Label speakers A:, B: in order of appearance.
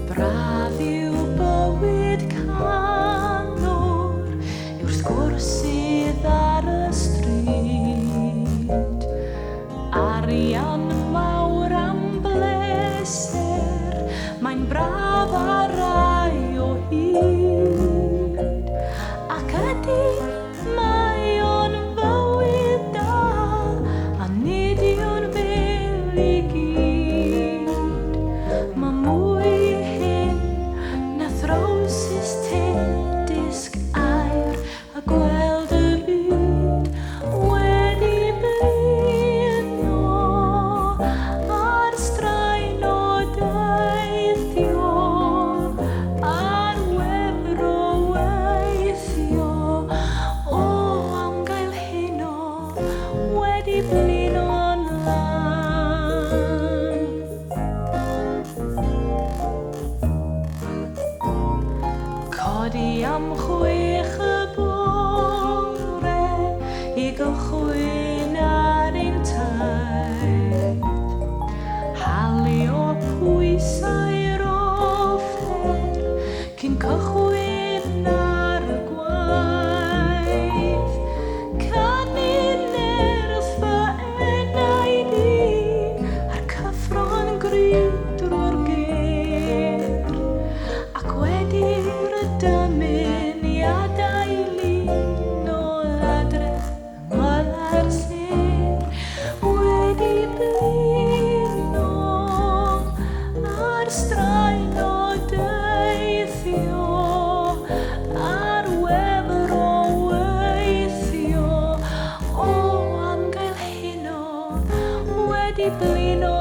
A: Braf yw bywyd canwr, yw'r sgwrs sydd ar y stryd. Arian mawr am bleser, mae'n braf a rai o hyd. Ac ydy mae o'n fywyd da, a nid yw'n fel i gyd. Mae mwy hyn na throwsus disg air, a gweld y byd wedi blino ar straen o deithio, ar wefr o weithio. O, am gael hyn o wedi blino'n lan. Codi am 6 y bore i gychwyn ar ein taith. Halio pwysau'r offer cyn cychwyn ar y gwaith. Canu nerth fy enaid i ar cyffron gryf drwy'r ger, ac wedi'r dymuniadau lun o adref ngola'r sêr wedi blino ar straen o deithio, ar wefr o weithio. O, am gael hyn o wedi blino